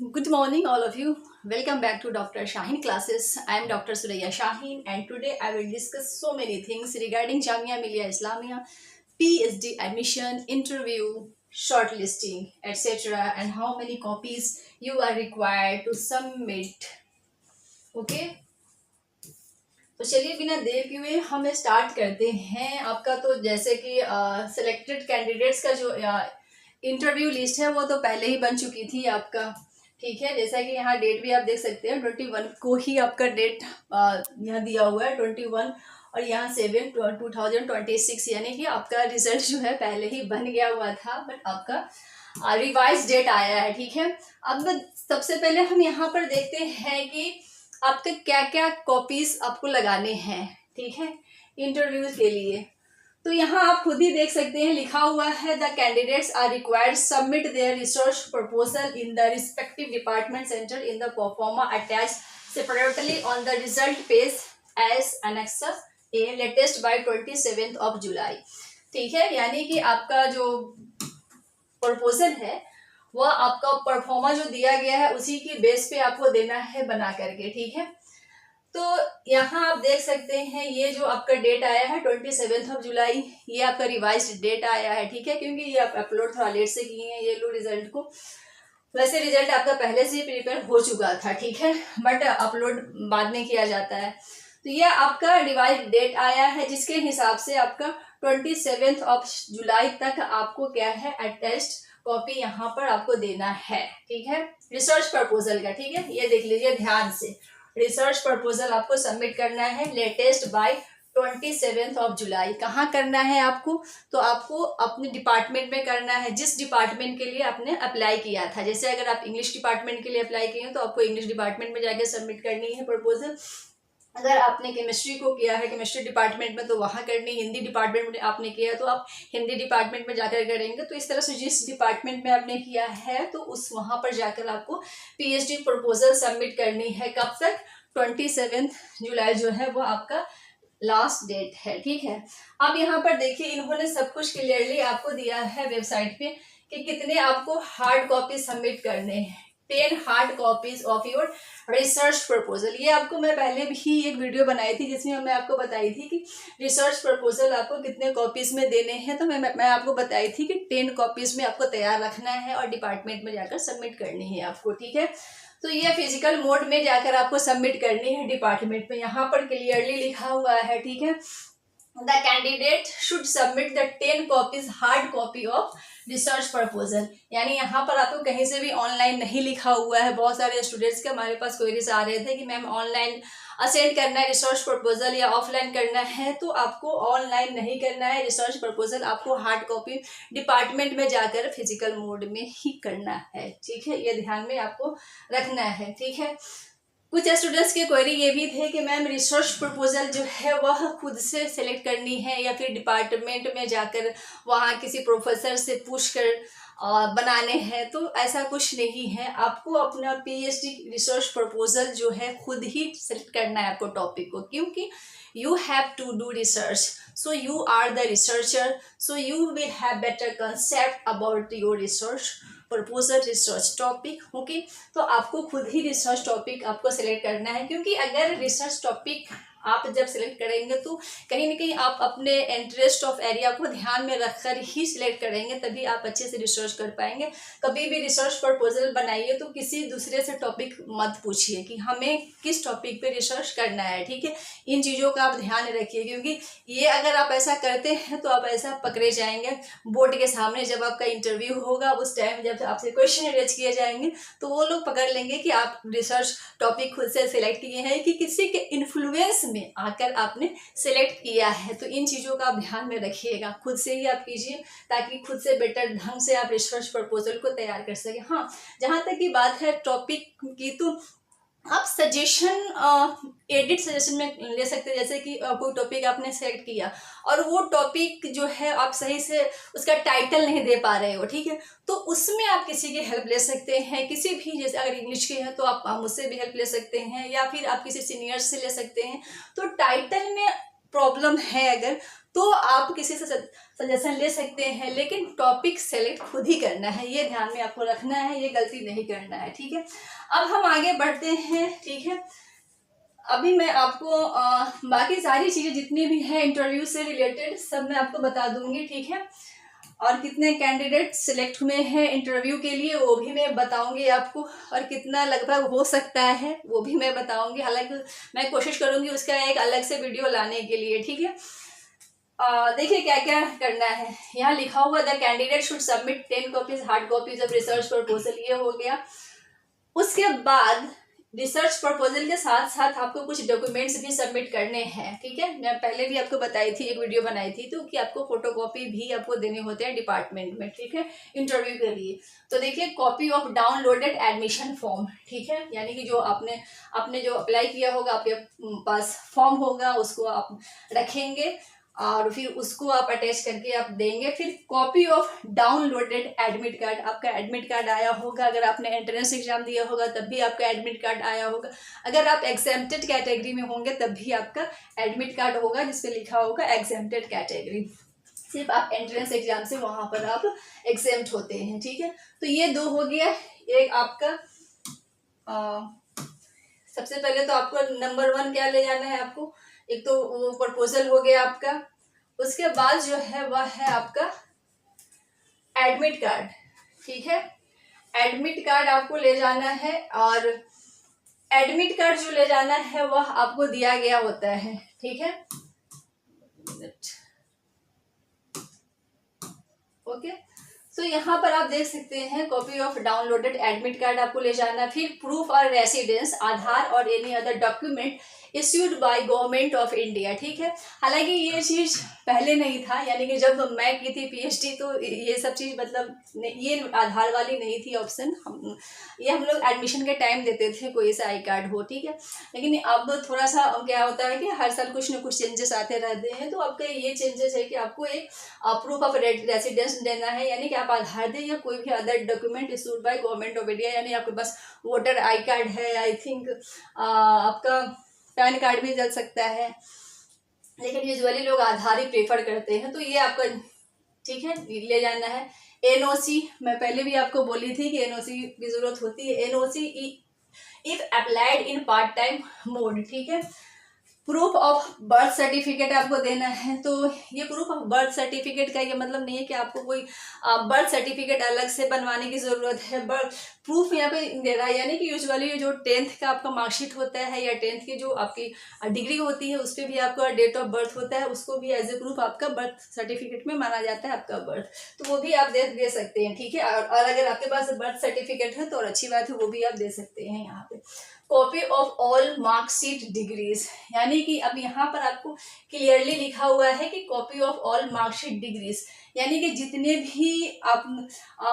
Good morning, all of you. Welcome back to Dr. Shaheen classes. I am Dr. Suraya Shaheen, and today I will discuss so many things regarding Jamia Millia Islamia, PhD admission, interview, shortlisting, etc., and how many copies you are required to submit. Okay. तो चलिए बिना देर किए हुए हम start करते हैं। आपका तो जैसे कि सिलेक्टेड कैंडिडेट्स का जो इंटरव्यू लिस्ट है वो तो पहले ही बन चुकी थी आपका। ठीक है, जैसा कि यहाँ डेट भी आप देख सकते हैं 21 को ही आपका डेट यहाँ दिया हुआ है 21 और यहाँ 7/2026, यानी कि आपका रिजल्ट जो है पहले ही बन गया हुआ था, बट आपका रिवाइज डेट आया है। ठीक है, अब सबसे पहले हम यहाँ पर देखते हैं कि आपके क्या क्या कॉपीज आपको लगाने हैं। ठीक है, इंटरव्यूज के लिए तो यहाँ आप खुद ही देख सकते हैं, लिखा हुआ है the candidates are required submit their research proposal in the respective department centre in the proforma attach separately on the result page as annexure A latest by 27 July. ठीक है, यानी कि आपका जो प्रपोजल है वह आपका परफॉर्मा जो दिया गया है उसी की बेस पे आपको देना है बना करके। ठीक है, तो यहाँ आप देख सकते हैं ये जो आपका डेट आया है 27 जुलाई, ये आपका रिवाइज्ड डेट आया है। ठीक है, क्योंकि ये आप अपलोड थोड़ा लेट से किए हैं ये लो रिजल्ट को। वैसे रिजल्ट आपका पहले से ही प्रिपेयर हो चुका था, ठीक है, बट अपलोड बाद में किया जाता है। तो ये आपका रिवाइज्ड डेट आया है जिसके हिसाब से आपका 27 जुलाई तक आपको क्या है अटेस्ट कॉपी यहाँ पर आपको देना है। ठीक है, रिसर्च प्रपोजल का। ठीक है, ये देख लीजिए ध्यान से, रिसर्च प्रपोजल आपको सबमिट करना है लेटेस्ट बाय 27 जुलाई। कहाँ करना है आपको? तो आपको अपने डिपार्टमेंट में करना है, जिस डिपार्टमेंट के लिए आपने अप्लाई किया था। जैसे अगर आप इंग्लिश डिपार्टमेंट के लिए अप्लाई किए हैं तो आपको इंग्लिश डिपार्टमेंट में जाकर सबमिट करनी है प्रपोजल। अगर आपने केमिस्ट्री को किया है केमिस्ट्री डिपार्टमेंट में तो वहाँ करनी, हिंदी डिपार्टमेंट में आपने किया है तो आप हिंदी डिपार्टमेंट में जाकर करेंगे। तो इस तरह से जिस डिपार्टमेंट में आपने किया है तो उस वहाँ पर जाकर आपको पीएचडी प्रपोजल सबमिट करनी है। कब तक? 27 जुलाई जो है वो आपका लास्ट डेट है। ठीक है, अब यहाँ पर देखिए इन्होंने सब कुछ क्लियरली आपको दिया है वेबसाइट पे कि कितने आपको हार्ड कॉपी सबमिट करने हैं। 10 hard copies of your research proposal. ये आपको मैं पहले भी एक वीडियो बनाई थी जिसमें मैं आपको बताई थी कि रिसर्च प्रपोजल आपको कितने कॉपीज में देने हैं। तो मैं आपको बताई थी कि 10 कॉपीज में आपको तैयार रखना है और डिपार्टमेंट में जाकर सबमिट करनी है आपको। ठीक है, तो ये फिजिकल मोड में जाकर आपको सबमिट करनी है डिपार्टमेंट में, यहाँ पर क्लियरली लिखा हुआ है। ठीक है, the candidate should submit the 10 copies hard copy of research proposal. यानी यहाँ पर आपको कहीं से भी ऑनलाइन नहीं लिखा हुआ है। बहुत सारे स्टूडेंट्स के हमारे पास क्वेरीज आ रहे थे कि मैम ऑनलाइन असेंड करना है रिसर्च प्रपोजल या ऑफलाइन करना है। तो आपको ऑनलाइन नहीं करना है, रिसर्च प्रपोजल आपको हार्ड कॉपी डिपार्टमेंट में जाकर फिजिकल मोड में ही करना है। ठीक है, ये ध्यान में आपको रखना है। ठीक है, कुछ स्टूडेंट्स के क्वेरी ये भी थे कि मैम रिसर्च प्रपोजल जो है वह खुद से सिलेक्ट करनी है या फिर डिपार्टमेंट में जाकर वहाँ किसी प्रोफेसर से पूछ कर बनाने हैं। तो ऐसा कुछ नहीं है, आपको अपना पीएचडी रिसर्च प्रपोजल जो है खुद ही सिलेक्ट करना है आपको टॉपिक को, क्योंकि you have to do research, so you are the researcher, so you will have better concept about your research proposal research topic. Okay, तो आपको खुद ही रिसर्च टॉपिक आपको सिलेक्ट करना है, क्योंकि अगर रिसर्च टॉपिक आप जब सिलेक्ट करेंगे तो कहीं ना कहीं आप अपने इंटरेस्ट ऑफ एरिया को ध्यान में रखकर ही सिलेक्ट करेंगे, तभी आप अच्छे से रिसर्च कर पाएंगे। कभी भी रिसर्च प्रपोजल बनाइए तो किसी दूसरे से टॉपिक मत पूछिए कि हमें किस टॉपिक पे रिसर्च करना है। ठीक है, इन चीज़ों का आप ध्यान रखिए, क्योंकि ये अगर आप ऐसा करते हैं तो आप ऐसा पकड़े जाएंगे बोर्ड के सामने। जब आपका इंटरव्यू होगा उस टाइम जब आपसे क्वेश्चन अरेंज किए जाएंगे तो वो लोग पकड़ लेंगे कि आप रिसर्च टॉपिक खुद से सिलेक्ट किए हैं कि किसी के इन्फ्लुएंस में आकर आपने सिलेक्ट किया है। तो इन चीज़ों का आप ध्यान में रखिएगा, खुद से ही आप कीजिए ताकि खुद से बेटर ढंग से आप रिसर्च प्रपोजल को तैयार कर सकें। हाँ, जहाँ तक की बात है टॉपिक की, तो आप सजेशन एडिट सजेशन में ले सकते हैं। जैसे कि कोई टॉपिक आपने सेलेक्ट किया और वो टॉपिक जो है आप सही से उसका टाइटल नहीं दे पा रहे हो, ठीक है, तो उसमें आप किसी की हेल्प ले सकते हैं। किसी भी, जैसे अगर इंग्लिश के हैं तो आप मुझसे भी हेल्प ले सकते हैं या फिर आप किसी सीनियर से ले सकते हैं। तो टाइटल में प्रॉब्लम है अगर, तो आप किसी से सजेशन ले सकते हैं, लेकिन टॉपिक सेलेक्ट खुद ही करना है, ये ध्यान में आपको रखना है, ये गलती नहीं करना है, ठीक है। अब हम आगे बढ़ते हैं, ठीक है। अभी मैं आपको बाकी सारी चीज़ें जितनी भी है इंटरव्यू से रिलेटेड सब मैं आपको बता दूंगी, ठीक है। और कितने कैंडिडेट सिलेक्ट हुए हैं इंटरव्यू के लिए वो भी मैं बताऊंगी आपको, और कितना लगभग हो सकता है वो भी मैं बताऊंगी। हालांकि मैं कोशिश करूंगी उसका एक अलग से वीडियो लाने के लिए, ठीक है। देखिए क्या क्या करना है, यहाँ लिखा हुआ the candidate should submit 10 copies hard copies of research proposal, ये हो गया। उसके बाद रिसर्च प्रपोजल के साथ साथ आपको कुछ डॉक्यूमेंट्स भी सबमिट करने हैं, ठीक है। मैं पहले भी आपको बताई थी, एक वीडियो बनाई थी, तो कि आपको फोटोकॉपी भी आपको देने होते हैं डिपार्टमेंट में, ठीक है, इंटरव्यू के लिए। तो देखिए copy of downloaded admission form, ठीक है, यानी कि जो आपने जो अप्लाई किया होगा, आपके पास फॉर्म होगा, उसको आप रखेंगे और फिर उसको आप अटैच करके आप देंगे। फिर copy of downloaded admit card, आपका एडमिट कार्ड आया होगा, अगर आपने एंट्रेंस एग्जाम दिया होगा तब भी आपका एडमिट कार्ड आया होगा, अगर आप एग्जेम्प्टेड कैटेगरी में होंगे तब भी आपका एडमिट कार्ड होगा जिसपे लिखा होगा एग्जेम्प्टेड कैटेगरी। सिर्फ आप एंट्रेंस एग्जाम से वहां पर आप एग्जेम्प्ट होते हैं, ठीक है। तो ये दो हो गया। एक आपका सबसे पहले तो आपको नंबर 1 क्या ले जाना है, आपको एक तो वो प्रपोजल हो गया आपका, उसके बाद जो है वह है आपका एडमिट कार्ड, ठीक है। एडमिट कार्ड आपको ले जाना है, और एडमिट कार्ड जो ले जाना है वह आपको दिया गया होता है, ठीक है। ओके, तो यहाँ पर आप देख सकते हैं copy of downloaded admit card आपको ले जाना, फिर प्रूफ और रेसिडेंस, आधार और any other document issued by government of India, ठीक है। हालांकि ये चीज़ पहले नहीं था, यानी कि जब मैं की थी पीएचडी तो ये सब चीज़ मतलब ये आधार वाली नहीं थी ऑप्शन, ये हम लोग एडमिशन के टाइम देते थे कोई ऐसा आई कार्ड हो, ठीक है। लेकिन अब थोड़ा सा क्या होता है कि हर साल कुछ ना कुछ चेंजेस आते रहते हैं, तो आपका ये चेंजेस है कि आपको एक प्रूफ ऑफ रेसिडेंस देना है, यानी कि आप आधार दें या कोई भी other document issued by government of India, यानी आपके पास वोटर आई कार्ड है, आई थिंक आपका पैन कार्ड भी चल सकता है, लेकिन यूजुअली लोग आधार ही प्रेफर करते हैं, तो ये आपका ठीक है ले जाना है। एनओसी, मैं पहले भी आपको बोली थी कि एनओसी की जरूरत होती है, NOC if applied in part time mode, ठीक है। प्रूफ ऑफ बर्थ सर्टिफिकेट आपको देना है, तो ये प्रूफ ऑफ बर्थ सर्टिफिकेट का ये मतलब नहीं है कि आपको कोई बर्थ सर्टिफिकेट अलग से बनवाने की ज़रूरत है, बर्थ प्रूफ यहाँ पे दे रहा है, यानी कि यूजुअली जो 10th का आपका मार्कशीट होता है या 10th की जो आपकी डिग्री होती है उस पर भी आपका डेट ऑफ बर्थ होता है, उसको भी एज ए प्रूफ आपका बर्थ सर्टिफिकेट में माना जाता है आपका बर्थ, तो वो भी आप दे सकते हैं, ठीक है। और अगर आपके पास बर्थ सर्टिफिकेट है तो और अच्छी बात है, वो भी आप दे सकते हैं। यहाँ पे copy of all marksheet degrees, यानी कि अब यहाँ पर आपको क्लियरली लिखा हुआ है कि copy of all marksheet degrees, यानी कि जितने भी आप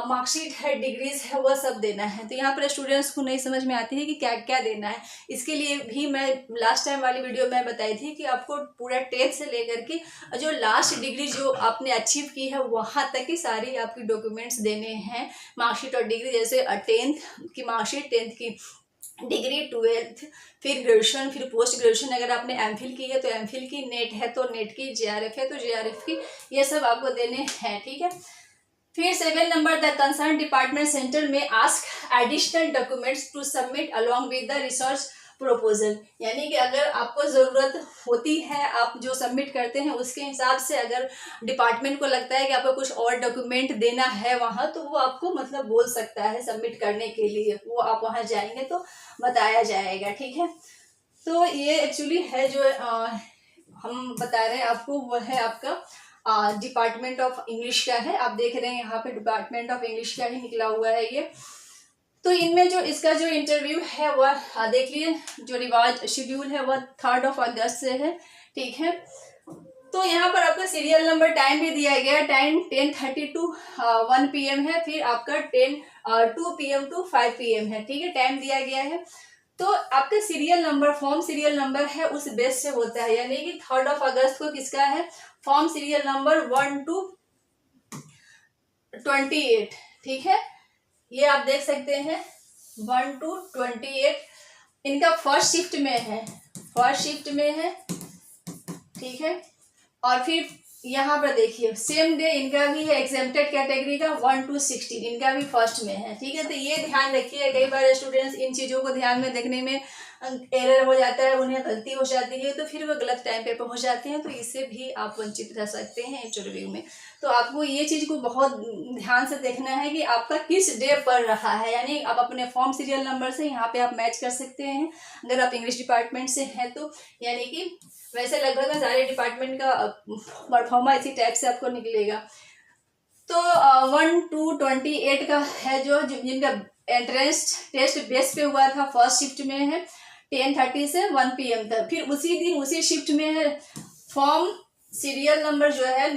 मार्कशीट है डिग्रीज है वह सब देना है। तो यहाँ पर स्टूडेंट्स को नहीं समझ में आती है कि क्या क्या देना है, इसके लिए भी मैं लास्ट टाइम वाली वीडियो में बताई थी कि आपको पूरा 10th से लेकर के जो लास्ट डिग्री जो आपने अचीव की है वहाँ तक की सारी आपकी डॉक्यूमेंट्स देने हैं, मार्कशीट और डिग्री, जैसे 10th की मार्कशीट, 10th की डिग्री, 12th, फिर ग्रेजुएशन, फिर पोस्ट ग्रेजुएशन, अगर आपने एमफिल की है तो एमफिल की, नेट है तो नेट की, जेआरएफ है तो जेआरएफ की, ये सब आपको देने हैं, ठीक है। फिर 7 नंबर, द कंसर्न डिपार्टमेंट सेंटर में ask additional documents to submit along with the research proposal, यानी कि अगर आपको ज़रूरत होती है, आप जो सबमिट करते हैं उसके हिसाब से अगर डिपार्टमेंट को लगता है कि आपको कुछ और डॉक्यूमेंट देना है वहाँ, तो वो आपको मतलब बोल सकता है सबमिट करने के लिए, वो आप वहाँ जाएंगे तो बताया जाएगा, ठीक है। तो ये एक्चुअली है जो हम बता रहे हैं आपको, वो है आपका डिपार्टमेंट ऑफ इंग्लिश का है, आप देख रहे हैं यहाँ पे डिपार्टमेंट ऑफ इंग्लिश का ही निकला हुआ है ये। तो इनमें जो इसका जो इंटरव्यू है वह देख लिए, जो रिवाज शेड्यूल है वह 3 अगस्त से है, ठीक है। तो यहाँ पर आपका सीरियल नंबर, टाइम भी दिया गया है, टाइम 10:30 to 1 PM है, फिर आपका 2 PM to 5 PM है, ठीक है, टाइम दिया गया है। तो आपका serial number, form serial number है उस बेस से होता है, यानी कि 3 अगस्त को किसका है, फॉर्म सीरियल नंबर 1 to 28, ठीक है, ये आप देख सकते हैं 1 to 28, इनका फर्स्ट शिफ्ट में है, ठीक है। और फिर यहाँ पर देखिए सेम डे इनका भी है, एग्जेम्प्टेड कैटेगरी का 1 to 16 इनका भी फर्स्ट में है, ठीक है। तो ये ध्यान रखिए, कई बार स्टूडेंट्स इन चीज़ों को ध्यान में देखने में एरर हो जाता है, उन्हें गलती हो जाती है, तो फिर वो गलत टाइम पे पहुंच जाते हैं, तो इससे भी आप वंचित रह सकते हैं इंटरव्यू में। तो आपको ये चीज़ को बहुत ध्यान से देखना है कि आपका किस डे पड़ रहा है, यानी आप अपने फॉर्म सीरियल नंबर से यहाँ पे आप मैच कर सकते हैं अगर आप इंग्लिश डिपार्टमेंट से हैं तो, यानी कि वैसे लगभग सारे डिपार्टमेंट का परफॉर्मा इसी टाइप से आपको निकलेगा। तो 1 to 28 का है जो जिनका एंट्रेंस टेस्ट बेस पे हुआ था, फर्स्ट शिफ्ट में है 10:30 से 1 PM तक। फिर उसी दिन उसी शिफ्ट में है फॉर्म सीरियल नंबर जो है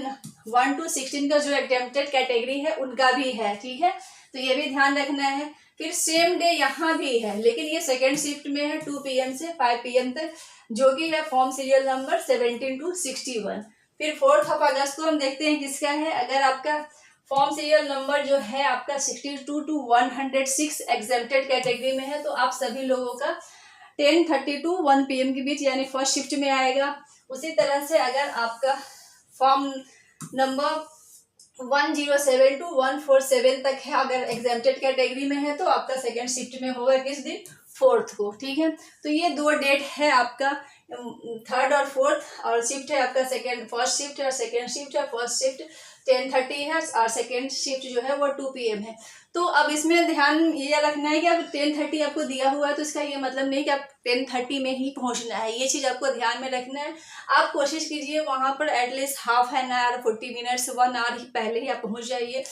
1 to 16 का जो एग्जेम्प्टेड कैटेगरी है उनका भी है, ठीक है। तो ये भी ध्यान रखना है। फिर सेम डे यहाँ भी है, लेकिन ये सेकेंड शिफ्ट में है 2 PM से 5 PM तक, जो कि है फॉर्म सीरियल नंबर 17 to 61। फिर 4 अगस्त को हम देखते हैं किसका है। अगर आपका फॉर्म सीरियल नंबर जो है आपका 62 to 106 एग्जेम्प्टेड कैटेगरी में है, तो आप सभी लोगों का 10:30 to 1 PM के बीच यानी फर्स्ट शिफ्ट में आएगा। उसी तरह से अगर आपका फॉर्म नंबर 107 to 147 तक है, अगर एग्जेम्प्टेड कैटेगरी में है, तो आपका सेकेंड शिफ्ट में होगा किस दिन, 4th को, ठीक है। तो ये 2 डेट है आपका 3rd और 4th, और शिफ्ट है आपका फर्स्ट शिफ्ट है और सेकेंड शिफ्ट है। फर्स्ट शिफ्ट 10:30 है और सेकेंड शिफ्ट जो है वो 2 PM है। तो अब इसमें ध्यान ये रखना है कि अब 10:30 आपको दिया हुआ है, तो इसका ये मतलब नहीं कि आप 10:30 में ही पहुंचना है, ये चीज़ आपको ध्यान में रखना है। आप कोशिश कीजिए वहां पर at least half an hour 40 minutes 1 hour ही पहले ही आप पहुंच जाइए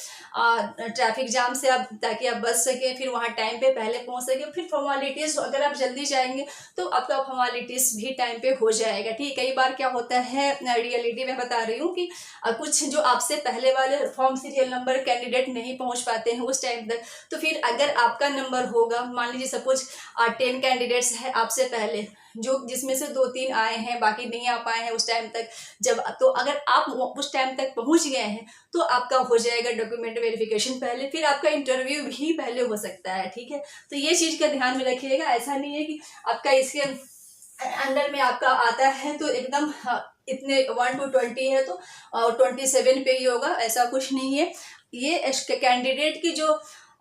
ट्रैफिक जाम से, आप ताकि आप बच सके, फिर वहां टाइम पे पहले पहुंच सके। फिर फॉर्मेलिटीज़ अगर आप जल्दी जाएंगे तो आपका फॉर्मेलिटीज़ भी टाइम पे हो जाएगा, ठीक। कई बार क्या होता है, रियलिटी में बता रही हूँ कि कुछ जो आपसे पहले वाले फॉर्म सीरियल नंबर कैंडिडेट नहीं पहुंच पाते हैं उस टाइम तक, तो फिर अगर आपका नंबर होगा, मान लीजिए सपोज 10 कैंडिडेट्स है आपसे पहले, जो जिसमें से 2-3 आए हैं, बाकी नहीं आ पाए हैं उस टाइम तक, जब तो अगर आप उस टाइम तक पहुंच गए हैं तो आपका हो जाएगा डॉक्यूमेंट वेरिफिकेशन पहले, फिर आपका इंटरव्यू भी पहले हो सकता है, ठीक है। तो ये चीज़ का ध्यान में रखिएगा। ऐसा नहीं है कि आपका इसके अंडर में आपका आता है तो एकदम इतने 1 to 20 है तो 27 पे ही होगा, ऐसा कुछ नहीं है। ये कैंडिडेट की जो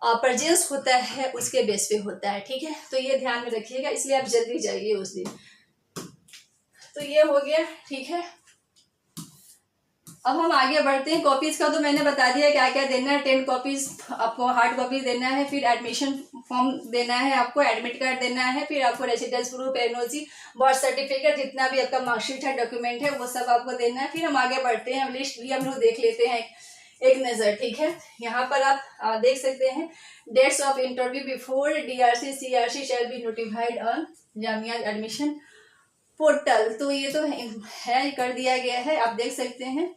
प्रेजेंस होता है उसके बेस पे होता है, ठीक है। तो ये ध्यान में रखिएगा, इसलिए आप जल्दी जाइए उस दिन। तो ये हो गया, ठीक है। अब हम आगे बढ़ते हैं। कॉपीज का तो मैंने बता दिया क्या क्या देना है। 10 कॉपीज आपको हार्ड कॉपी देना है, फिर एडमिशन फॉर्म देना है, आपको एडमिट कार्ड देना है, फिर आपको residence proof, NOC, birth certificate, जितना भी आपका मार्कशीट है, डॉक्यूमेंट है, वो सब आपको देना है। फिर हम आगे बढ़ते हैं, लिस्ट भी हम लोग देख लेते हैं एक नज़र, ठीक है। यहाँ पर आप देख सकते हैं dates of interview before DRC CRC shall be notified on Jamia admission portal. तो ये तो है, कर दिया गया है, आप देख सकते हैं।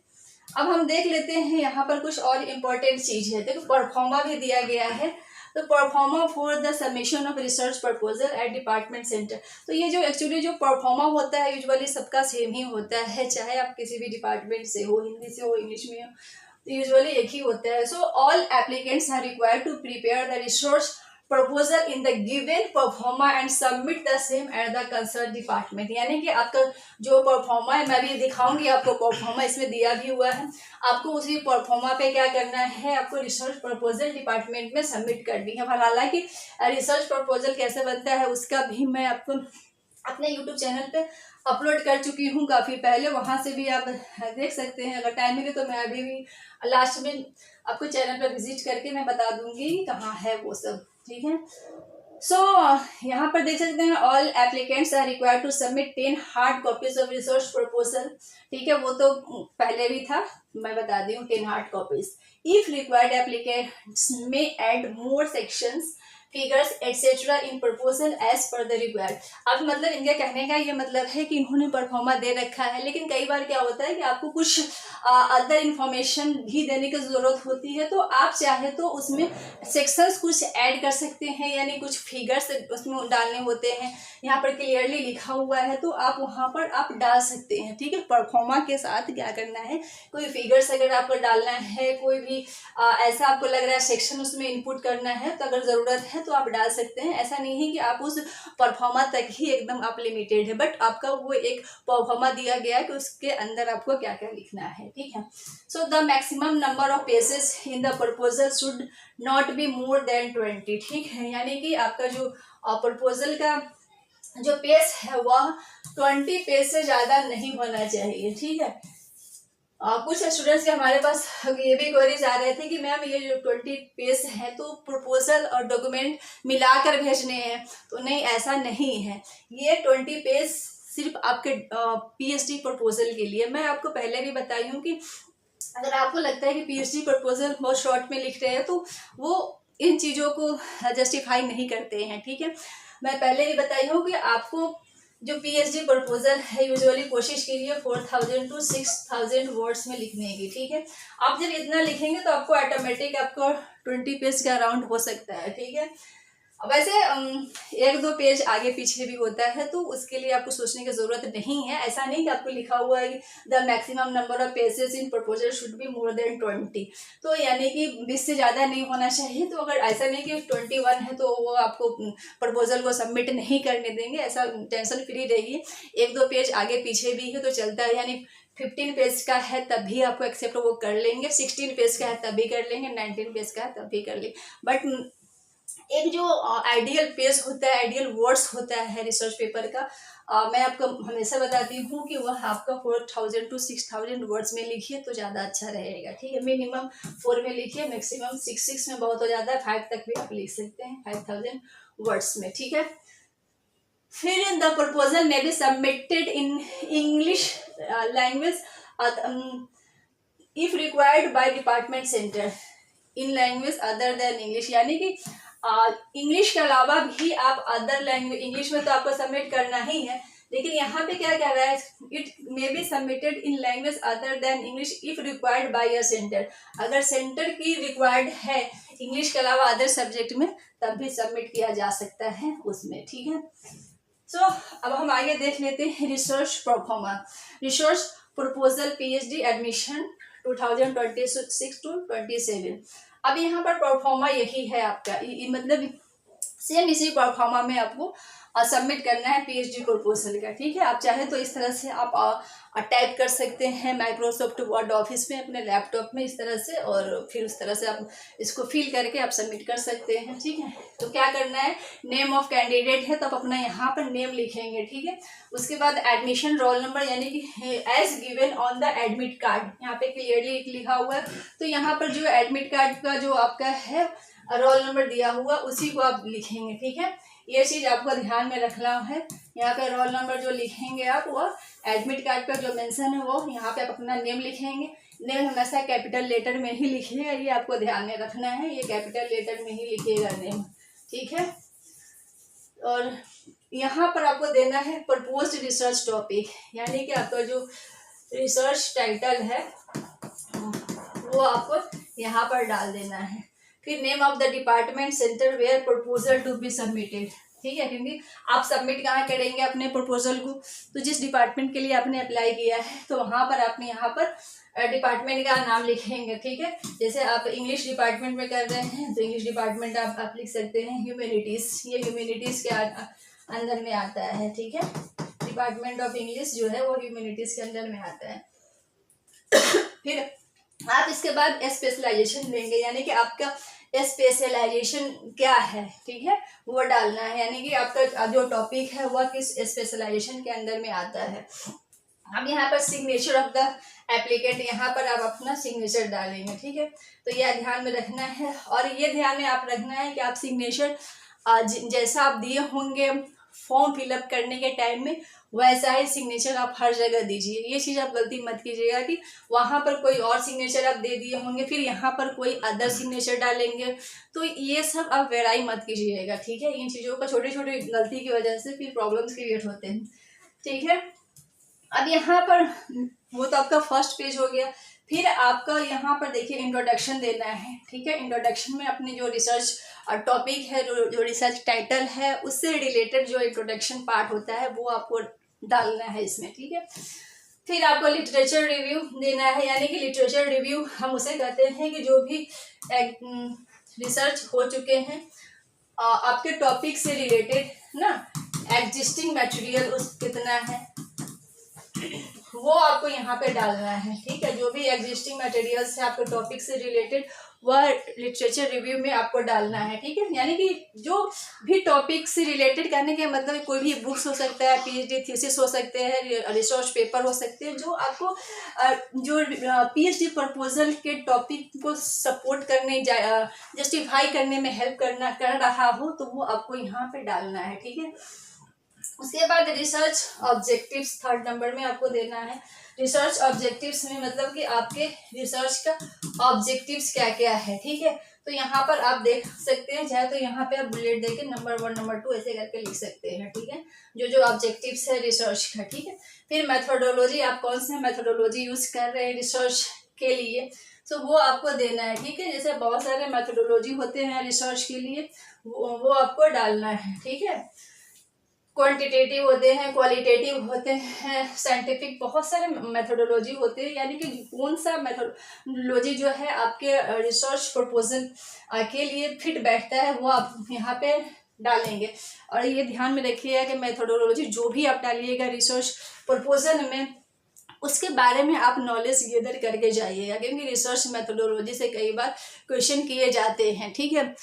अब हम देख लेते हैं यहाँ पर कुछ और इम्पोर्टेंट चीज़ है। देखो परफॉर्मा भी दिया गया है, तो proforma for the submission of research proposal at department centre. तो ये जो एक्चुअली जो परफॉर्मा होता है यूजुअली सबका सेम ही होता है, चाहे आप किसी भी डिपार्टमेंट से हो, हिंदी से हो, इंग्लिश में हो, यूजुअली एक ही होता है। So all applicants are required to prepare the research proposal in the given proforma and submit the same at the concern department. यानी कि आपका जो परफॉर्मा है, मैं भी दिखाऊंगी आपको परफॉर्मा, इसमें दिया भी हुआ है। आपको उसी परफॉर्मा पे क्या करना है, आपको रिसर्च प्रपोजल डिपार्टमेंट में सबमिट करनी है। हालांकि रिसर्च प्रपोजल कैसे बनता है उसका भी मैं आपको अपने यूट्यूब चैनल पे अपलोड कर चुकी हूँ काफ़ी पहले, वहाँ से भी आप देख सकते हैं। अगर टाइम मिले तो मैं अभी भी लास्ट में आपको चैनल पर विजिट करके मैं बता दूंगी कहाँ है वो सब, ठीक है। सो यहाँ पर देख सकते हैं all applicants are required to submit 10 hard copies of research proposal, ठीक है। वो तो पहले भी था, मैं बता दी हूँ 10 hard copies. If required applicants में add more sections, figures etcetera in proposal as per the required. अब मतलब इनके कहने का ये मतलब है कि इन्होंने परफॉर्मा दे रखा है, लेकिन कई बार क्या होता है कि आपको कुछ अदर इन्फॉर्मेशन भी देने की ज़रूरत होती है, तो आप चाहे तो उसमें सेक्शंस कुछ ऐड कर सकते हैं, यानी कुछ फिगर्स उसमें डालने होते हैं। यहाँ पर क्लियरली लिखा हुआ है तो आप वहाँ पर आप डाल सकते हैं, ठीक है। परफॉर्मा के साथ क्या करना है, कोई फिगर्स अगर आपको डालना है, कोई भी ऐसा आपको लग रहा है सेक्शन उसमें इनपुट करना है, तो अगर ज़रूरत है है तो आप डाल सकते हैं। ऐसा नहीं है कि आप उस परफॉर्मा तक ही एकदम आप लिमिटेड है, बट आपका वो एक परफॉर्मा दिया गया है कि उसके अंदर आपको क्या क्या लिखना है, ठीक है। So the maximum number of pages in the proposal should not be more than 20, ठीक है। यानी कि आपका जो प्रपोजल का जो पेज है वह 20 पेज से ज़्यादा नहीं होना चाहिए, ठीक है। कुछ स्टूडेंट्स के हमारे पास ये भी क्वेरीज आ रहे थे कि मैम ये जो 20 पेज है तो प्रपोजल और डॉक्यूमेंट मिलाकर भेजने हैं, तो नहीं, ऐसा नहीं है। ये 20 पेज सिर्फ आपके पीएचडी प्रपोजल के लिए। मैं आपको पहले भी बताई हूँ कि अगर आपको लगता है कि पीएचडी प्रपोजल बहुत शॉर्ट में लिख रहे हैं तो वो इन चीज़ों को जस्टिफाई नहीं करते हैं, ठीक है। मैं पहले ही बताई हूँ कि आपको जो पीएचडी प्रपोजल है यूजुअली कोशिश कीजिए 4000 to 6000 वर्ड्स में लिखने की, ठीक है। आप जब इतना लिखेंगे तो आपको ऑटोमेटिक आपको 20 पेज के अराउंड हो सकता है, ठीक है। वैसे एक दो पेज आगे पीछे भी होता है तो उसके लिए आपको सोचने की जरूरत नहीं है। ऐसा नहीं कि आपको लिखा हुआ है the maximum number of pages in proposal should be more than 20, तो यानी कि 20 से ज़्यादा नहीं होना चाहिए। तो अगर ऐसा नहीं कि 21 है तो वो आपको प्रपोजल को सबमिट नहीं करने देंगे, ऐसा टेंशन फ्री रहिए। एक दो पेज आगे पीछे भी है तो चलता है, यानी 15 पेज का है तब भी आपको एक्सेप्ट वो कर लेंगे, 16 पेज का है तब भी कर लेंगे, 19 पेज का है तब भी कर लेंगे। बट एक जो आइडियल पेज होता है, आइडियल वर्ड्स होता है रिसर्च पेपर का, मैं आपको हमेशा बताती हूँ कि वह आपका 4000 to 6000 वर्ड्स में लिखिए तो ज़्यादा अच्छा रहेगा, ठीक है। मिनिमम 4 में लिखिए, मैक्सिमम 6 में बहुत हो जाता है, 5 तक भी आप लिख सकते हैं 5000 वर्ड्स में, ठीक है। फिर द प्रपोजल में be submitted in English language if required by department centre in language other than English, यानी कि इंग्लिश के अलावा भी आप अदर लैंग्वेज, इंग्लिश में तो आपको सबमिट करना ही है, लेकिन यहाँ पे क्या कह रहा है, it may be submitted in language other than English if required by a centre. अगर सेंटर की रिक्वायर्ड है इंग्लिश के अलावा अदर सब्जेक्ट में तब भी सबमिट किया जा सकता है उसमें, ठीक है। सो अब हम आगे देख लेते हैं research performance, research proposal PhD admission 2026 to 27। अब यहाँ पर परफॉर्मा यही है आपका, मतलब सेम इसी परफॉर्मा में आपको सबमिट करना है पीएचडी प्रपोजल का, ठीक है। आप चाहे तो इस तरह से आप टाइप कर सकते हैं माइक्रोसॉफ्ट वर्ड ऑफिस में अपने लैपटॉप में इस तरह से, और फिर उस तरह से आप इसको फिल करके आप सबमिट कर सकते हैं, ठीक है। तो क्या करना है, नेम ऑफ कैंडिडेट है तो आप अपना यहाँ पर नेम लिखेंगे, ठीक है। उसके बाद एडमिशन रोल नंबर, यानी कि as given on the admit card, यहाँ पे क्लियरली लिखा हुआ है, तो यहाँ पर जो एडमिट कार्ड का जो आपका है रोल नंबर दिया हुआ उसी को आप लिखेंगे, ठीक है। ये चीज़ आपको ध्यान में रखना है। यहाँ पे रोल नंबर जो लिखेंगे आप, वो एडमिट कार्ड का जो मेंशन है वो यहाँ पे आप अपना नेम लिखेंगे। नेम हमेशा कैपिटल लेटर में ही लिखिएगा, ये आपको ध्यान में रखना है, ये कैपिटल लेटर में ही लिखिएगा नेम, ठीक है। और यहाँ पर आपको देना है प्रपोज्ड रिसर्च टॉपिक, यानी कि आपका जो रिसर्च टाइटल है वो आपको यहाँ पर डाल देना है। फिर name of the department centre where proposal to be submitted, ठीक है, क्योंकि आप सबमिट कहाँ करेंगे अपने प्रपोजल को, तो जिस डिपार्टमेंट के लिए आपने अप्लाई किया है तो वहाँ पर आपने यहाँ पर डिपार्टमेंट का नाम लिखेंगे, ठीक है। जैसे आप इंग्लिश डिपार्टमेंट में कर रहे हैं तो इंग्लिश डिपार्टमेंट आप लिख सकते हैं ह्यूमैनिटीज़, ये ह्यूमैनिटीज़ के अंदर में आता है, ठीक है। डिपार्टमेंट ऑफ इंग्लिश जो है वो ह्यूमैनिटीज़ के अंदर में आता है। फिर आप इसके बाद स्पेशलाइजेशन देंगे, यानी कि आपका स्पेशलाइजेशन क्या है, ठीक है, वो डालना है, यानी कि आपका जो टॉपिक है वह किस स्पेशलाइजेशन के अंदर में आता है। अब यहाँ पर सिग्नेचर ऑफ द एप्लीकेंट, यहाँ पर आप अपना सिग्नेचर डालेंगे, ठीक है। तो यह ध्यान में रखना है, और ये ध्यान में आप रखना है कि आप सिग्नेचर जैसा आप दिए होंगे फॉर्म फिलअप करने के टाइम में वैसा ही सिग्नेचर आप हर जगह दीजिए। ये चीज़ आप गलती मत कीजिएगा कि वहाँ पर कोई और सिग्नेचर आप दे दिए होंगे फिर यहाँ पर कोई अदर सिग्नेचर डालेंगे, तो ये सब आप वेराई मत कीजिएगा, ठीक है। इन चीज़ों का छोटी छोटी गलती की वजह से फिर प्रॉब्लम्स क्रिएट होते हैं, ठीक है। अब यहाँ पर वो तो आपका फर्स्ट पेज हो गया। फिर आपका यहाँ पर देखिए इंट्रोडक्शन देना है, ठीक है। इंट्रोडक्शन में अपने जो रिसर्च टॉपिक है, जो रिसर्च टाइटल है उससे रिलेटेड जो इंट्रोडक्शन पार्ट होता है वो आपको डालना है इसमें, ठीक है। फिर आपको लिटरेचर रिव्यू देना है, यानी कि लिटरेचर रिव्यू हम उसे कहते हैं कि जो भी रिसर्च हो चुके हैं आपके टॉपिक से रिलेटेड ना एग्जिस्टिंग मटेरियल उस कितना है वो आपको यहाँ पे डालना है, ठीक है। जो भी एग्जिस्टिंग मटेरियल्स है आपके टॉपिक से रिलेटेड वह लिटरेचर रिव्यू में आपको डालना है, ठीक है। यानी कि जो भी टॉपिक से रिलेटेड करने के मतलब कोई भी बुक्स हो सकता है, पीएचडी थीसिस हो सकते हैं, रिसर्च पेपर हो सकते हैं, जो आपको जो पीएचडी प्रपोजल के टॉपिक को सपोर्ट करने जस्टिफाई करने में हेल्प कर रहा हो तो वो आपको यहाँ पे डालना है, ठीक है। उसके बाद रिसर्च ऑब्जेक्टिव्स थर्ड नंबर में आपको देना है। रिसर्च ऑब्जेक्टिव्स में मतलब कि आपके रिसर्च का ऑब्जेक्टिव्स क्या क्या है, ठीक है। तो यहाँ पर आप देख सकते हैं, चाहे तो यहाँ पे आप बुलेट देके नंबर 1 नंबर 2 ऐसे करके लिख सकते हैं, ठीक है, जो जो ऑब्जेक्टिव्स है रिसर्च का, ठीक है। फिर मेथोडोलॉजी, आप कौन से मेथोडोलॉजी यूज कर रहे हैं रिसर्च के लिए, तो वो आपको देना है, ठीक है। जैसे बहुत सारे मेथोडोलॉजी होते हैं रिसर्च के लिए, वो आपको डालना है, ठीक है। क्वांटिटेटिव होते हैं, क्वालिटेटिव होते हैं, साइंटिफिक, बहुत सारे मेथोडोलॉजी होते हैं। यानी कि कौन सा मेथोडोलॉजी जो है आपके रिसर्च प्रपोजल के लिए फिट बैठता है वो आप यहाँ पे डालेंगे। और ये ध्यान में रखिएगा कि मेथोडोलॉजी जो भी आप डालिएगा रिसर्च प्रपोजल में उसके बारे में आप नॉलेज गेदर करके जाइएगा, क्योंकि रिसर्च मेथोडोलॉजी से कई बार क्वेश्चन किए जाते हैं, ठीक है,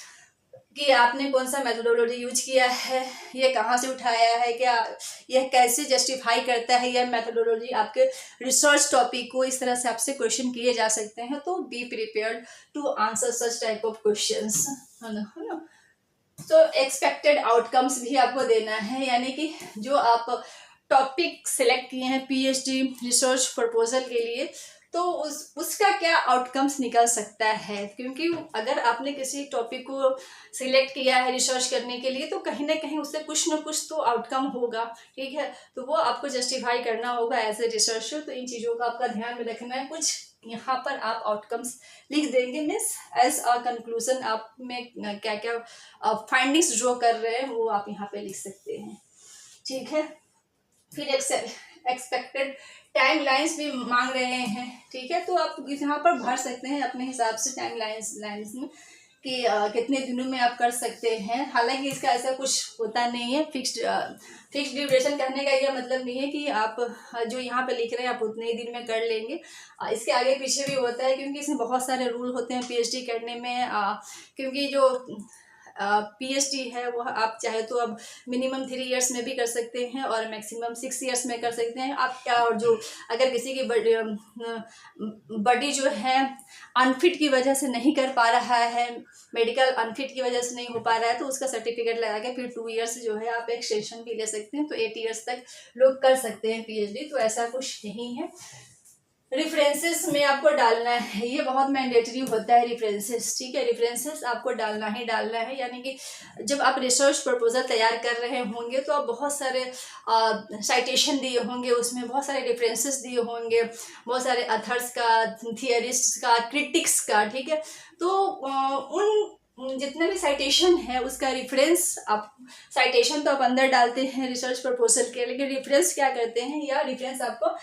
कि आपने कौन सा मेथोडोलॉजी यूज किया है, ये कहाँ से उठाया है, क्या यह कैसे जस्टिफाई करता है यह मेथोडोलॉजी आपके रिसर्च टॉपिक को, इस तरह से आपसे क्वेश्चन किए जा सकते हैं। तो be prepared to answer such type of questions, है ना। तो एक्सपेक्टेड आउटकम्स भी आपको देना है, यानी कि जो आप टॉपिक सिलेक्ट किए हैं पीएचडी रिसर्च प्रपोजल के लिए, तो उसका क्या आउटकम्स निकल सकता है। क्योंकि अगर आपने किसी टॉपिक को सिलेक्ट किया है रिसर्च करने के लिए तो कहीं ना कहीं उससे कुछ ना कुछ तो आउटकम होगा, ठीक है। तो वो आपको जस्टिफाई करना होगा एज ए रिसर्चर। तो इन चीज़ों का आपका ध्यान में रखना है। कुछ यहाँ पर आप आउटकम्स लिख देंगे, मीन्स एज अ कंक्लूजन आप में क्या क्या फाइंडिंग्स जो कर रहे हैं वो आप यहाँ पे लिख सकते हैं, ठीक है। फिर एक्सपेक्टेड टाइम लाइन्स भी मांग रहे हैं, ठीक है। तो आप यहाँ पर भर सकते हैं अपने हिसाब से टाइम लाइन्स में कि कितने दिनों में आप कर सकते हैं। हालांकि इसका ऐसा कुछ होता नहीं है, फिक्स्ड ड्यूरेशन करने का यह मतलब नहीं है कि आप जो यहाँ पे लिख रहे हैं आप उतने ही दिन में कर लेंगे। इसके आगे पीछे भी होता है, क्योंकि इसमें बहुत सारे रूल होते हैं पीएचडी करने में। क्योंकि जो पीएचडी है वो आप चाहे तो अब मिनिमम 3 इयर्स में भी कर सकते हैं और मैक्सिमम 6 इयर्स में कर सकते हैं आप क्या। और जो अगर किसी की बॉडी जो है अनफिट की वजह से नहीं कर पा रहा है, मेडिकल अनफिट की वजह से नहीं हो पा रहा है, तो उसका सर्टिफिकेट लगा के फिर 2 इयर्स जो है आप एक्सटेंशन भी ले सकते हैं। तो 8 इयर्स तक लोग कर सकते हैं पीएचडी। तो ऐसा कुछ नहीं है। रेफरेंसेस में आपको डालना है, ये बहुत मैंडेटरी होता है रेफरेंसेस, ठीक है। रेफरेंसेस आपको डालना ही डालना है। यानी कि जब आप रिसर्च प्रपोजल तैयार कर रहे होंगे तो आप बहुत सारे साइटेशन दिए होंगे, उसमें बहुत सारे रेफरेंसेस दिए होंगे, बहुत सारे अथर्स का, थियरिस्ट का, क्रिटिक्स का, ठीक है। तो उन जितने भी साइटेशन है उसका रेफरेंस आप, साइटेशन तो आप अंदर डालते हैं रिसर्च प्रपोजल के, लेकिन रेफरेंस क्या करते हैं, या रेफरेंस आपको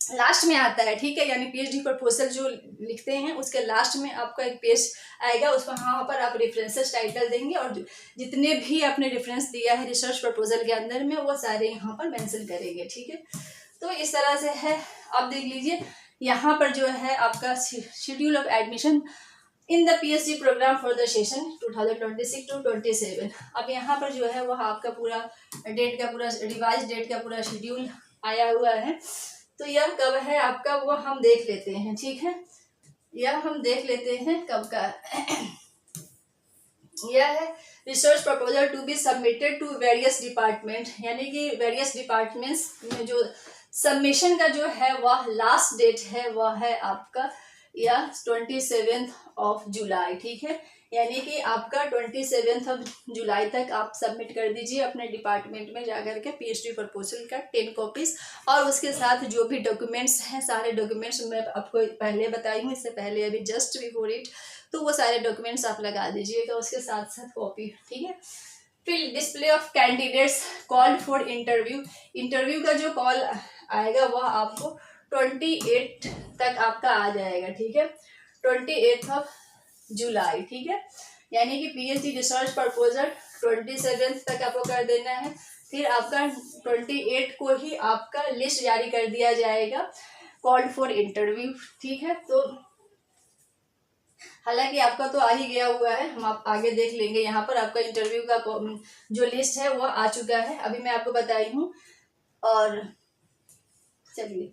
लास्ट में आता है, ठीक है। यानी पीएचडी प्रपोजल जो लिखते हैं उसके लास्ट में आपका एक पेज आएगा, उसमें वहाँ पर आप रेफरेंसेस टाइटल देंगे और जितने भी आपने रेफरेंस दिया है रिसर्च प्रपोजल के अंदर में वो सारे यहाँ पर मेंशन करेंगे, ठीक है। तो इस तरह से है। अब देख लीजिए यहाँ पर जो है आपका schedule of admission in the PhD programme for the session 2026 to 27। अब यहाँ पर जो है वह आपका पूरा डेट का पूरा रिवाइज डेट का पूरा शेड्यूल आया हुआ है। तो यह कब है आपका वो हम देख लेते हैं, ठीक है। यह हम देख लेते हैं कब का। यह है research proposal to be submitted to various department, यानी कि वेरियस डिपार्टमेंट्स में जो सबमिशन का जो है वह लास्ट डेट है वह है आपका या 27 जुलाई, ठीक है। यानी कि आपका 27 जुलाई तक आप सबमिट कर दीजिए अपने डिपार्टमेंट में जाकर के पीएचडी प्रपोजल का 10 कॉपीज, और उसके साथ जो भी डॉक्यूमेंट्स हैं सारे डॉक्यूमेंट्स मैं आपको पहले बताई हूँ, इससे पहले अभी जस्ट बिफोर इट, तो वो सारे डॉक्यूमेंट्स आप लगा दीजिएगा उसके साथ साथ कॉपी, ठीक है। फिर display of candidates called for interview, interview का जो कॉल आएगा वह आपको 28 तक आपका आ जाएगा, ठीक है, 28 जुलाई, ठीक है। यानी कि पीएचडी रिसर्च प्रपोजल 27 तक आपको कर देना है। फिर आपका 28 को ही आपका लिस्ट जारी कर दिया जाएगा, कॉल्ड फॉर इंटरव्यू। ठीक है, तो हालांकि आपका तो आ ही गया हुआ है, हम आप आगे देख लेंगे। यहाँ पर आपका इंटरव्यू का जो लिस्ट है वो आ चुका है, अभी मैं आपको बताई हूँ। और चलिए,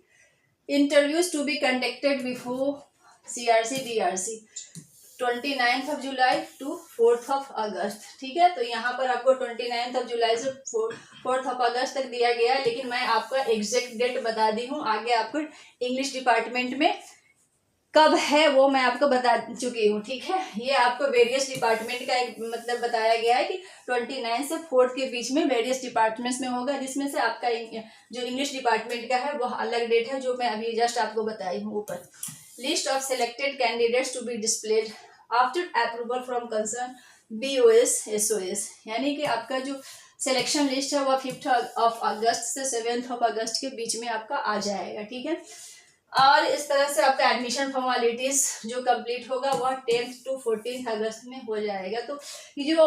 interviews to be conducted before CRC DRC 29 July to 4 August. ठीक है, तो यहाँ पर आपको 29 जुलाई से 4 अगस्त तक दिया गया है, लेकिन मैं आपका एग्जैक्ट डेट बता दी हूँ। आगे आपको इंग्लिश डिपार्टमेंट में कब है वो मैं आपको बता चुकी हूँ। ठीक है, ये आपको वेरियस डिपार्टमेंट का एक मतलब बताया गया है कि 29 से 4 के बीच में वेरियस डिपार्टमेंट्स में होगा, जिसमें से आपका जो इंग्लिश डिपार्टमेंट का है वो अलग डेट है, जो मैं अभी जस्ट आपको बताई हूँ ऊपर। List of selected candidates to be displayed after approval from concern BOS SOS, यानी कि आपका जो सिलेक्शन लिस्ट है वो 5 अगस्त से 7 अगस्त के बीच में आपका आ जाएगा। ठीक है, और इस तरह से आपका एडमिशन फॉर्मेलिटीज जो कंप्लीट होगा वह 10 टू 14 अगस्त में हो जाएगा। तो ये जो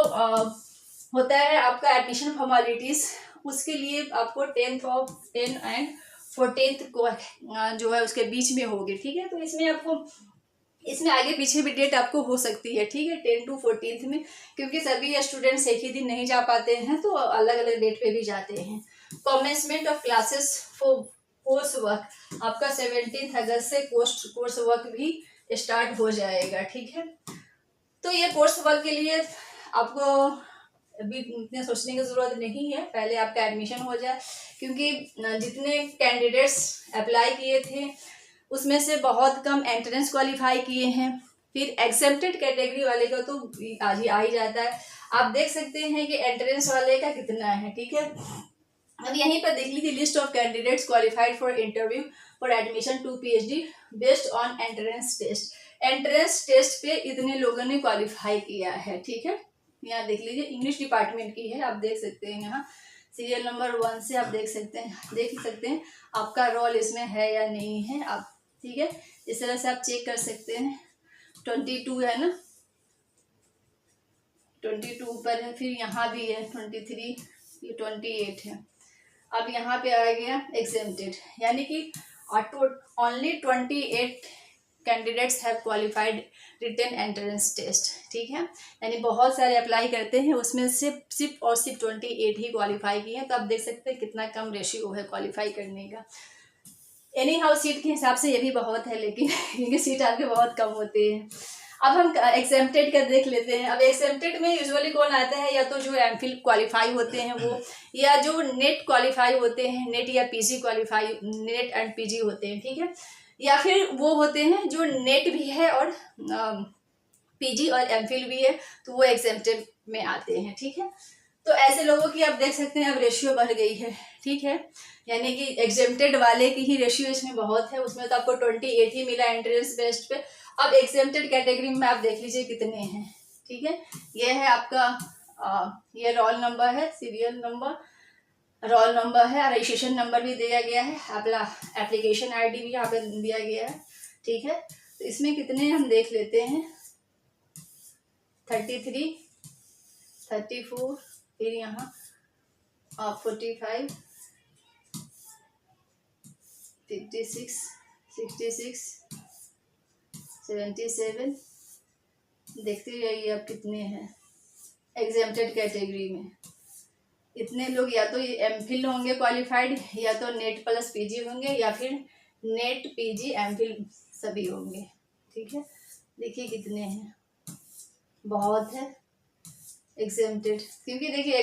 होता है आपका एडमिशन फॉर्मेलिटीज, उसके लिए आपको 10 एंड 14 को जो है उसके बीच में होगी। ठीक है, तो इसमें आगे पीछे भी डेट आपको हो सकती है। ठीक है, 10 टू 14 में, क्योंकि सभी स्टूडेंट्स एक ही दिन नहीं जा पाते हैं, तो अलग अलग डेट पे भी जाते हैं। कॉमेंसमेंट of classes for course work आपका 17 अगस्त से कोर्स वर्क भी स्टार्ट हो जाएगा। ठीक है, तो ये कोर्स वर्क के लिए आपको अभी इतने सोचने की ज़रूरत नहीं है, पहले आपका एडमिशन हो जाए, क्योंकि जितने कैंडिडेट्स अप्लाई किए थे उसमें से बहुत कम एंट्रेंस क्वालिफाई किए हैं। फिर एग्जेम्प्टेड कैटेगरी वाले का तो आज ही आ ही जाता है। आप देख सकते हैं कि एंट्रेंस वाले का कितना है। ठीक है, अब यहीं पर देख लीजिए, list of candidates qualified for interview for admission to PhD based on entrance test. Entrance test पे इतने लोगों ने क्वालिफाई किया है। ठीक है, यहाँ देख लीजिए, इंग्लिश डिपार्टमेंट की है, आप देख सकते हैं यहाँ सीरियल नंबर 1 से आप देख सकते हैं आपका रोल इसमें है या नहीं है आप। ठीक है, इस तरह से आप चेक कर सकते हैं। 22 है ना, 22 पर है, फिर यहाँ भी है 23, ये 28 है। अब यहाँ पे आ गया एग्जेम्प्टेड, यानी कि only 28 candidates have qualified written entrance test. ठीक है, यानी बहुत सारे अप्लाई करते हैं, उसमें सिर्फ 28 ही क्वालिफाई किए हैं। तो आप देख सकते हैं कितना कम रेशियो है क्वालिफाई करने का। एनी हाउ सीट के हिसाब से ये भी बहुत है, लेकिन क्योंकि सीट आपके बहुत कम होते हैं। अब हम एग्जेम्प्टेड का देख लेते हैं। अब एग्जेम्प्टेड में यूजुअली कौन आता है, या तो जो एमफिल क्वालिफाई होते हैं वो, या जो नेट क्वालिफाई होते हैं, नेट या PG qualify, net and PG होते हैं। ठीक है, या फिर वो होते हैं जो नेट भी है और PG और एमफिल भी है, तो वो एग्जेम्प्टेड में आते हैं। ठीक है, तो ऐसे लोगों की आप देख सकते हैं अब रेशियो बढ़ गई है। ठीक है, यानी कि एग्जेम्प्टेड वाले की ही रेशियो इसमें बहुत है, उसमें तो आपको 28 ही मिला एंट्रेंस बेस्ड पे। अब एग्जेम्प्टेड कैटेगरी में आप देख लीजिए कितने हैं। ठीक है, ये है आपका ये रोल नंबर है, सीरियल नंबर, रोल नंबर है, रजिस्ट्रेशन नंबर भी दिया गया है, अपना एप्लीकेशन ID भी यहाँ पे दिया गया है। ठीक है, तो इसमें कितने हम देख लेते हैं, 33, 34, फिर यहाँ 45, 56, 66, 77, देखते रहिए आप कितने हैं एग्जेम्प्टेड कैटेगरी में। इतने लोग या तो एमफिल होंगे क्वालिफाइड, या तो नेट प्लस PG होंगे, या फिर नेट PG एमफिल सभी होंगे। ठीक है, देखिए कितने हैं, बहुत है एग्जेम्प्टेड, क्योंकि देखिए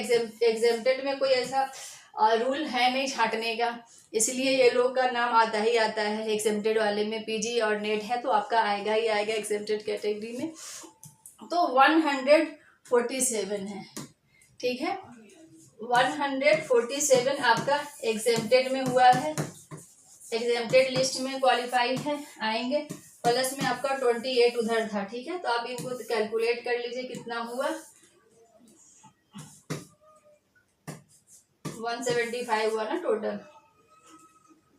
एग्जेम्प्टेड में कोई ऐसा रूल है नहीं छांटने का, इसलिए ये लोग का नाम आता ही आता है। एग्जेम्प्टेड वाले में PG और नेट है तो आपका आएगा ही आएगा एग्जेम्प्टेड कैटेगरी में। तो 147 है। ठीक है, 147 आपका एग्जेम्प्टेड में हुआ है, एग्जेम्प्टेड लिस्ट में क्वालिफाई है आएंगे, प्लस में आपका 28 उधर था। ठीक है, तो आप इनको कैलकुलेट कर लीजिए कितना हुआ, 175 हुआ ना टोटल।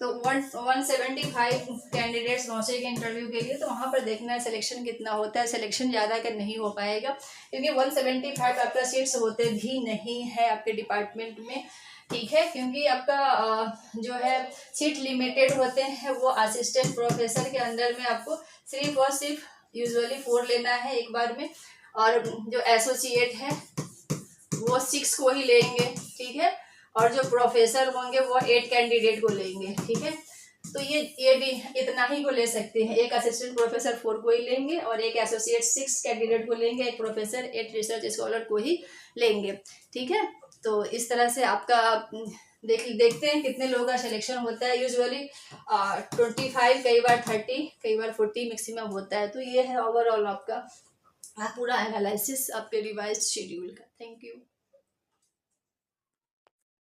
तो 175 कैंडिडेट्स पहुँचेंगे इंटरव्यू के लिए, तो वहाँ पर देखना है सिलेक्शन कितना होता है। सिलेक्शन ज़्यादा का नहीं हो पाएगा, क्योंकि 175 आपका सीट्स होते भी नहीं है आपके डिपार्टमेंट में, ठीक है, क्योंकि आपका जो है सीट लिमिटेड होते हैं। वो असिस्टेंट प्रोफेसर के अंदर में आपको सिर्फ और सिर्फ यूजुअली 4 लेना है एक बार में, और जो एसोसिएट है वो 6 को ही लेंगे, ठीक है, और जो प्रोफेसर होंगे वो 8 कैंडिडेट को लेंगे, ठीक है। तो ये भी इतना ही को ले सकते हैं। एक असिस्टेंट प्रोफेसर 4 को ही लेंगे, और एक एसोसिएट 6 कैंडिडेट को लेंगे, एक प्रोफेसर 8 रिसर्च स्कॉलर को ही लेंगे, ठीक है। तो इस तरह से आपका देखते हैं कितने लोगों का सिलेक्शन होता है। यूजुअली 25, कई बार 30, कई बार 40 मैक्सिमम होता है। तो ये है ओवरऑल आपका पूरा एनालिसिस आपके रिवाइज्ड शेड्यूल का। Thank you.